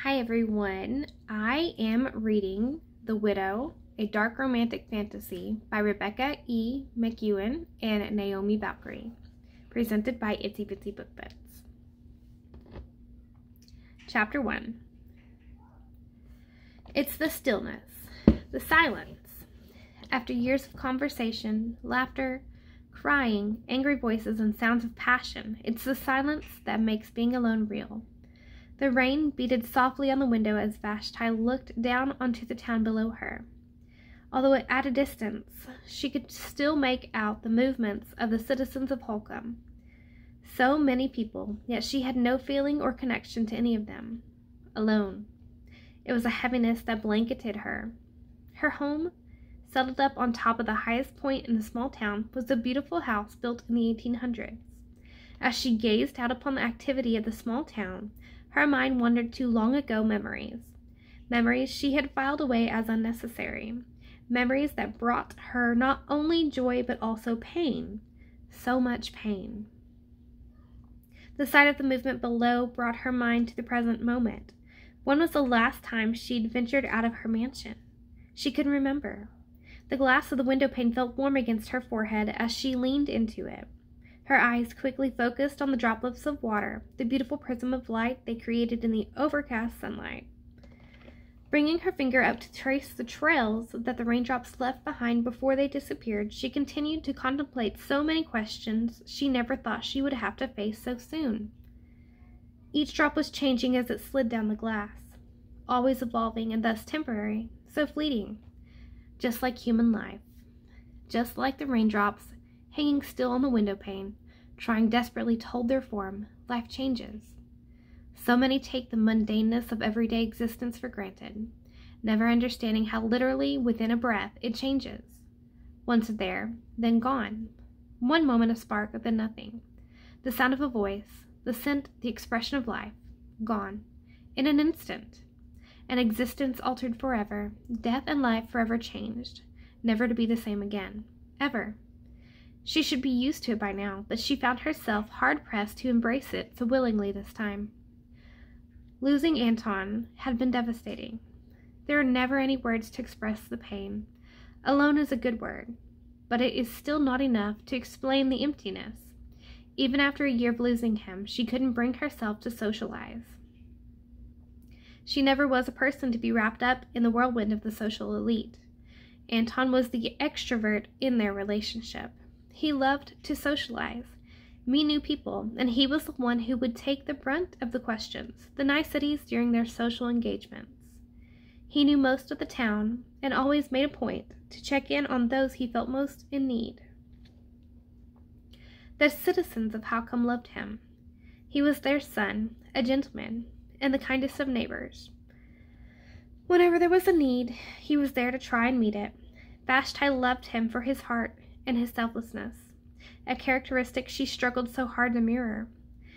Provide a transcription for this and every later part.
Hi everyone, I am reading The Widow, a dark romantic fantasy by Rebecca E. McEwen and Naomi Valkyrie, presented by Itsy Bitsy Book Bits. Chapter 1. It's the stillness, the silence. After years of conversation, laughter, crying, angry voices, and sounds of passion, it's the silence that makes being alone real. The rain beaded softly on the window as Vashti looked down onto the town below her. Although at a distance, she could still make out the movements of the citizens of Holcomb. So many people, yet she had no feeling or connection to any of them. Alone. It was a heaviness that blanketed her. Her home, settled up on top of the highest point in the small town, was a beautiful house built in the 1800s. As she gazed out upon the activity of the small town, her mind wandered to long-ago memories she had filed away as unnecessary, memories that brought her not only joy but also pain, so much pain. The sight of the movement below brought her mind to the present moment. When was the last time she'd ventured out of her mansion? She couldn't remember. The glass of the window pane felt warm against her forehead as she leaned into it. Her eyes quickly focused on the droplets of water, the beautiful prism of light they created in the overcast sunlight. Bringing her finger up to trace the trails that the raindrops left behind before they disappeared, she continued to contemplate so many questions she never thought she would have to face so soon. Each drop was changing as it slid down the glass, always evolving and thus temporary, so fleeting, just like human life, just like the raindrops hanging still on the window pane, trying desperately to hold their form. Life changes. So many take the mundaneness of everyday existence for granted, never understanding how literally within a breath it changes. Once there, then gone. One moment a spark, then nothing. The sound of a voice, the scent, the expression of life, gone. In an instant. An existence altered forever, death and life forever changed, never to be the same again. Ever. She should be used to it by now, but she found herself hard-pressed to embrace it so willingly this time. Losing Anton had been devastating. There are never any words to express the pain. Alone is a good word, but it is still not enough to explain the emptiness. Even after a year of losing him, she couldn't bring herself to socialize. She never was a person to be wrapped up in the whirlwind of the social elite. Anton was the extrovert in their relationship. He loved to socialize, meet new people, and he was the one who would take the brunt of the questions, the niceties during their social engagements. He knew most of the town and always made a point to check in on those he felt most in need. The citizens of Holcomb loved him. He was their son, a gentleman, and the kindest of neighbors. Whenever there was a need, he was there to try and meet it. Vashti loved him for his heart and his selflessness, a characteristic she struggled so hard to mirror.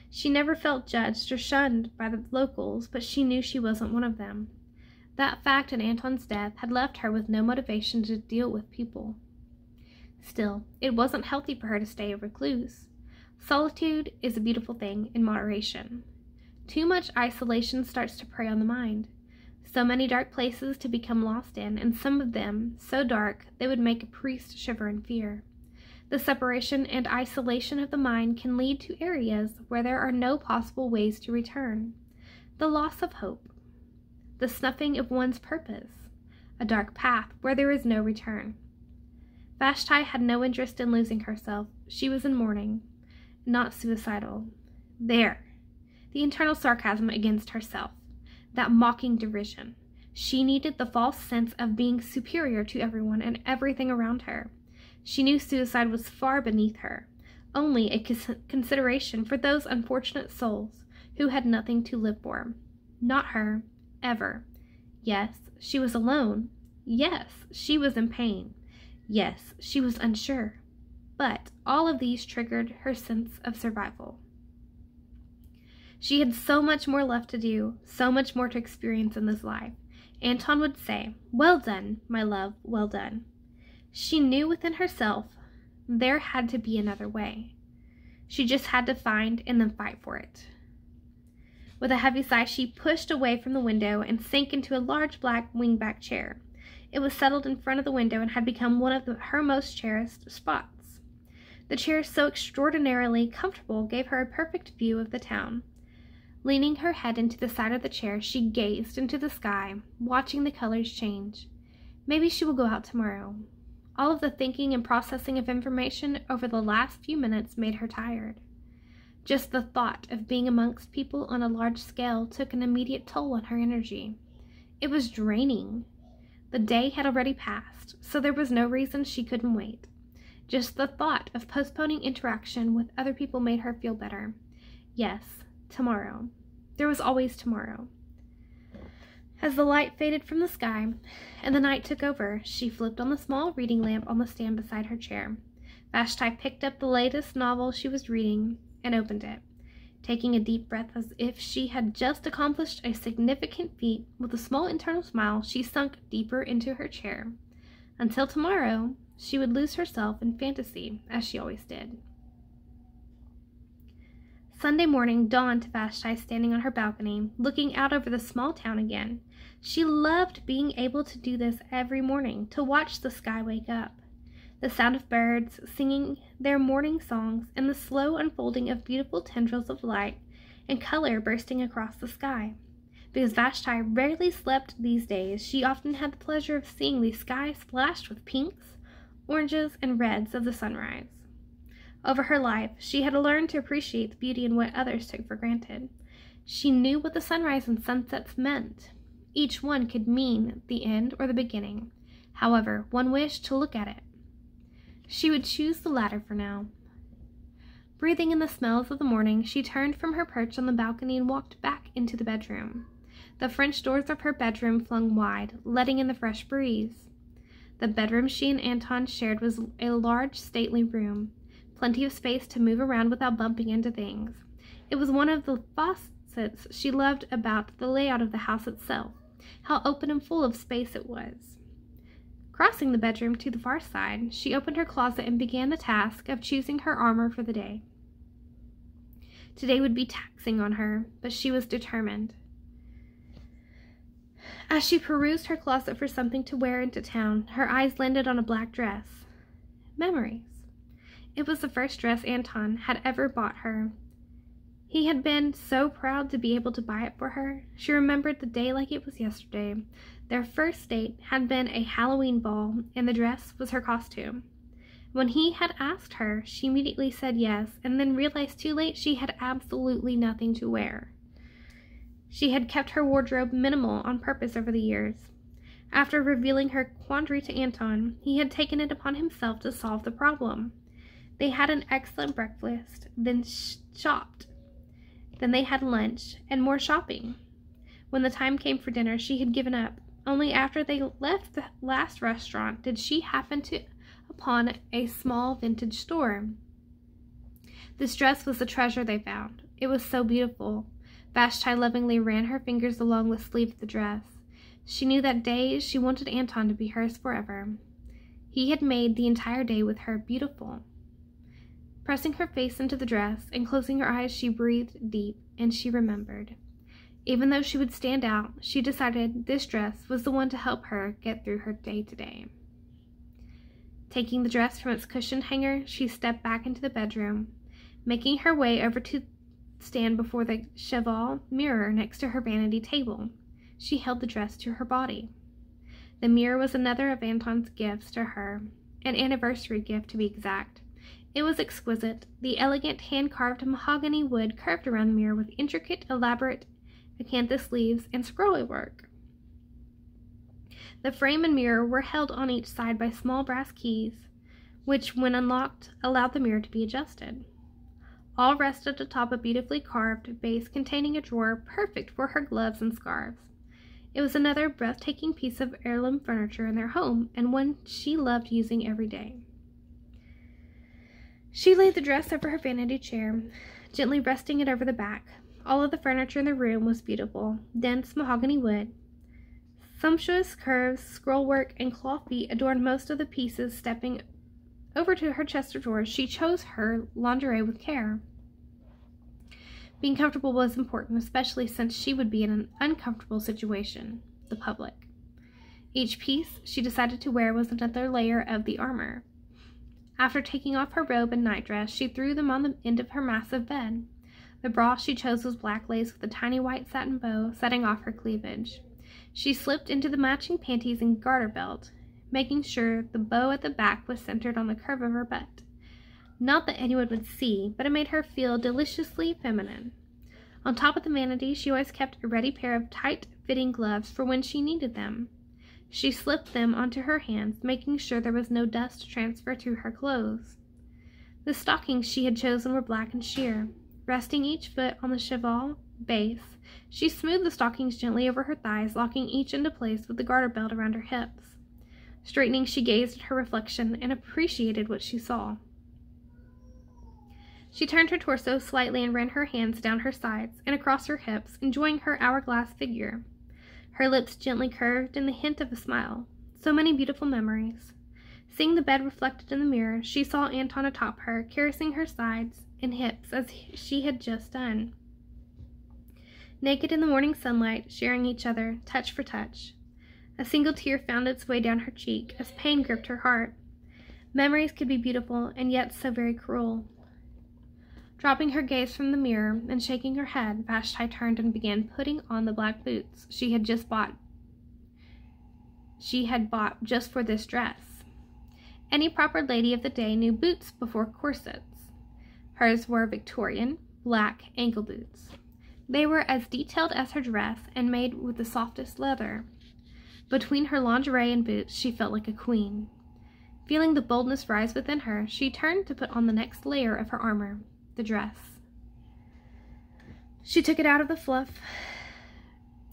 She never felt judged or shunned by the locals, but she knew she wasn't one of them. That fact and Anton's death had left her with no motivation to deal with people. Still, it wasn't healthy for her to stay a recluse. Solitude is a beautiful thing in moderation. Too much isolation starts to prey on the mind. So many dark places to become lost in, and some of them so dark they would make a priest shiver in fear. The separation and isolation of the mind can lead to areas where there are no possible ways to return. The loss of hope. The snuffing of one's purpose. A dark path where there is no return. Vashti had no interest in losing herself. She was in mourning, not suicidal. There. The internal sarcasm against herself. That mocking derision. She needed the false sense of being superior to everyone and everything around her. She knew suicide was far beneath her, only a consideration for those unfortunate souls who had nothing to live for. Not her, ever. Yes, she was alone. Yes, she was in pain. Yes, she was unsure. But all of these triggered her sense of survival. She had so much more left to do, so much more to experience in this life. Anton would say, "Well done, my love, well done." She knew within herself there had to be another way. She just had to find and then fight for it. With a heavy sigh, she pushed away from the window and sank into a large black wingback chair. It was settled in front of the window and had become one of her most cherished spots. The chair, so extraordinarily comfortable, gave her a perfect view of the town. Leaning her head into the side of the chair, she gazed into the sky, watching the colors change. Maybe she will go out tomorrow. All of the thinking and processing of information over the last few minutes made her tired. Just the thought of being amongst people on a large scale took an immediate toll on her energy. It was draining. The day had already passed, so there was no reason she couldn't wait. Just the thought of postponing interaction with other people made her feel better. Yes, tomorrow. There was always tomorrow. As the light faded from the sky and the night took over, she flipped on the small reading lamp on the stand beside her chair. Vashti picked up the latest novel she was reading and opened it. Taking a deep breath as if she had just accomplished a significant feat, with a small internal smile, she sunk deeper into her chair. Until tomorrow, she would lose herself in fantasy, as she always did. Sunday morning dawned to Vashti standing on her balcony, looking out over the small town again. She loved being able to do this every morning, to watch the sky wake up. The sound of birds singing their morning songs, and the slow unfolding of beautiful tendrils of light and color bursting across the sky. Because Vashti rarely slept these days, she often had the pleasure of seeing the sky splashed with pinks, oranges, and reds of the sunrise. Over her life, she had learned to appreciate the beauty in what others took for granted. She knew what the sunrise and sunsets meant. Each one could mean the end or the beginning. However, one wished to look at it. She would choose the latter for now. Breathing in the smells of the morning, she turned from her perch on the balcony and walked back into the bedroom. The French doors of her bedroom flung wide, letting in the fresh breeze. The bedroom she and Anton shared was a large, stately room, plenty of space to move around without bumping into things. It was one of the facets she loved about the layout of the house itself, how open and full of space it was. Crossing the bedroom to the far side, she opened her closet and began the task of choosing her armor for the day. Today would be taxing on her, but she was determined. As she perused her closet for something to wear into town, her eyes landed on a black dress. Memories. It was the first dress Anton had ever bought her. He had been so proud to be able to buy it for her. She remembered the day like it was yesterday. Their first date had been a Halloween ball, and the dress was her costume. When he had asked her, she immediately said yes, and then realized too late she had absolutely nothing to wear. She had kept her wardrobe minimal on purpose over the years. After revealing her quandary to Anton, he had taken it upon himself to solve the problem. They had an excellent breakfast, then shopped. Then they had lunch and more shopping. When the time came for dinner, she had given up. Only after they left the last restaurant did she happen upon a small vintage store. This dress was the treasure they found. It was so beautiful. Vashti lovingly ran her fingers along the sleeve of the dress. She knew that day she wanted Anton to be hers forever. He had made the entire day with her beautiful. Pressing her face into the dress and closing her eyes, she breathed deep, and she remembered. Even though she would stand out, she decided this dress was the one to help her get through her day today. Taking the dress from its cushioned hanger, she stepped back into the bedroom. Making her way over to stand before the cheval mirror next to her vanity table, she held the dress to her body. The mirror was another of Anton's gifts to her, an anniversary gift to be exact. It was exquisite. The elegant hand-carved mahogany wood curved around the mirror with intricate, elaborate acanthus leaves and scroll work. The frame and mirror were held on each side by small brass keys, which, when unlocked, allowed the mirror to be adjusted. All rested atop a beautifully carved base containing a drawer perfect for her gloves and scarves. It was another breathtaking piece of heirloom furniture in their home, and one she loved using every day. She laid the dress over her vanity chair, gently resting it over the back. All of the furniture in the room was beautiful, dense mahogany wood. Sumptuous curves, scrollwork, and cloth feet adorned most of the pieces. Stepping over to her chest of drawers, she chose her lingerie with care. Being comfortable was important, especially since she would be in an uncomfortable situation, the public. Each piece she decided to wear was another layer of the armor. After taking off her robe and nightdress, she threw them on the end of her massive bed. The bra she chose was black lace with a tiny white satin bow, setting off her cleavage. She slipped into the matching panties and garter belt, making sure the bow at the back was centered on the curve of her butt. Not that anyone would see, but it made her feel deliciously feminine. On top of the vanity, she always kept a ready pair of tight-fitting gloves for when she needed them. She slipped them onto her hands, making sure there was no dust to transfer to her clothes. The stockings she had chosen were black and sheer. Resting each foot on the cheval base, she smoothed the stockings gently over her thighs, locking each into place with the garter belt around her hips. Straightening, she gazed at her reflection and appreciated what she saw. She turned her torso slightly and ran her hands down her sides and across her hips, enjoying her hourglass figure. Her lips gently curved in the hint of a smile. So many beautiful memories. Seeing the bed reflected in the mirror, she saw Anton atop her, caressing her sides and hips as she had just done. Naked in the morning sunlight, sharing each other, touch for touch. A single tear found its way down her cheek as pain gripped her heart. Memories could be beautiful and yet so very cruel. Dropping her gaze from the mirror and shaking her head, Vashti turned and began putting on the black boots she had bought just for this dress. Any proper lady of the day knew boots before corsets. Hers were Victorian, black ankle boots. They were as detailed as her dress and made with the softest leather. Between her lingerie and boots, she felt like a queen. Feeling the boldness rise within her, she turned to put on the next layer of her armor, the dress. She took it out of the fluff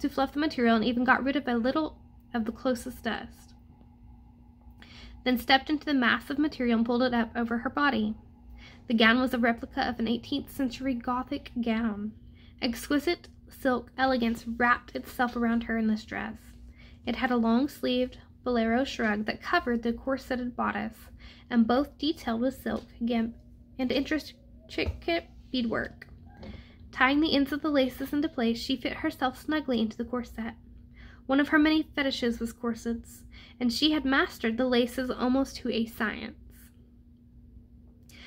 the material and even got rid of a little of the closest dust. Then stepped into the mass of material and pulled it up over her body. The gown was a replica of an 18th century Gothic gown. Exquisite silk elegance wrapped itself around her in this dress. It had a long-sleeved bolero shrug that covered the corseted bodice, and both detailed with silk, gimp, and intricate beadwork. Tying the ends of the laces into place, she fit herself snugly into the corset. One of her many fetishes was corsets, and she had mastered the laces almost to a science.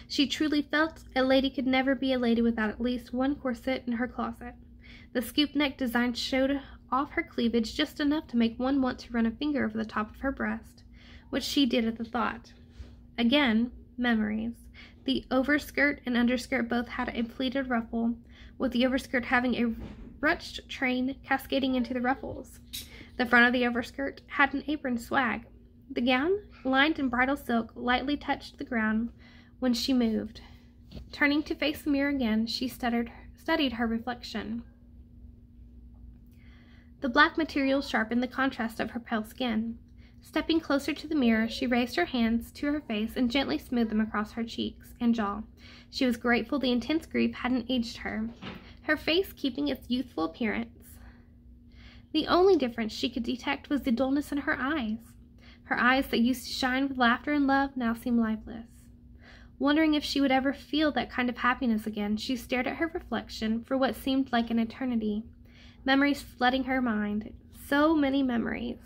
She truly felt a lady could never be a lady without at least one corset in her closet. The scoop neck design showed off her cleavage just enough to make one want to run a finger over the top of her breast, which she did at the thought. Again, memories. The overskirt and underskirt both had a pleated ruffle, with the overskirt having a ruched train cascading into the ruffles. The front of the overskirt had an apron swag. The gown, lined in bridal silk, lightly touched the ground when she moved. Turning to face the mirror again, she studied her reflection. The black material sharpened the contrast of her pale skin. Stepping closer to the mirror, she raised her hands to her face and gently smoothed them across her cheeks and jaw. She was grateful the intense grief hadn't aged her, her face keeping its youthful appearance. The only difference she could detect was the dullness in her eyes. Her eyes that used to shine with laughter and love now seemed lifeless. Wondering if she would ever feel that kind of happiness again, she stared at her reflection for what seemed like an eternity. Memories flooding her mind. So many memories.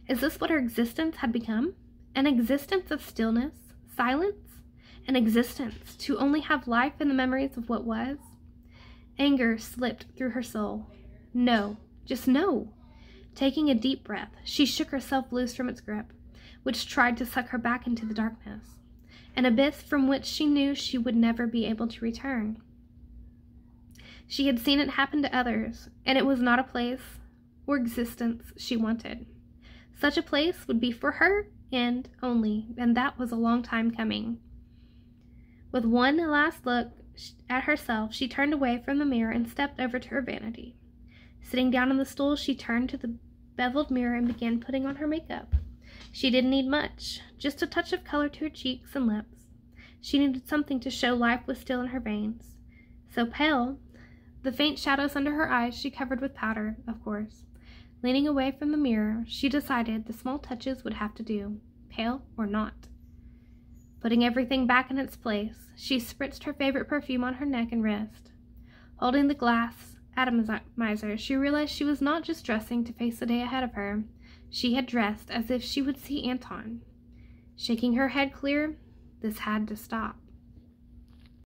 Is this what her existence had become? An existence of stillness, silence? An existence to only have life in the memories of what was? Anger slipped through her soul. No, just no. Taking a deep breath, she shook herself loose from its grip, which tried to suck her back into the darkness, an abyss from which she knew she would never be able to return. She had seen it happen to others, and it was not a place or existence she wanted. Such a place would be for her and only, and that was a long time coming. With one last look at herself, she turned away from the mirror and stepped over to her vanity. Sitting down on the stool, she turned to the beveled mirror and began putting on her makeup. She didn't need much, just a touch of color to her cheeks and lips. She needed something to show life was still in her veins. So pale, the faint shadows under her eyes she covered with powder, of course. Leaning away from the mirror, she decided the small touches would have to do, pale or not. Putting everything back in its place, she spritzed her favorite perfume on her neck and wrist. Holding the glass atomizer, she realized she was not just dressing to face the day ahead of her. She had dressed as if she would see Anton. Shaking her head clear, this had to stop.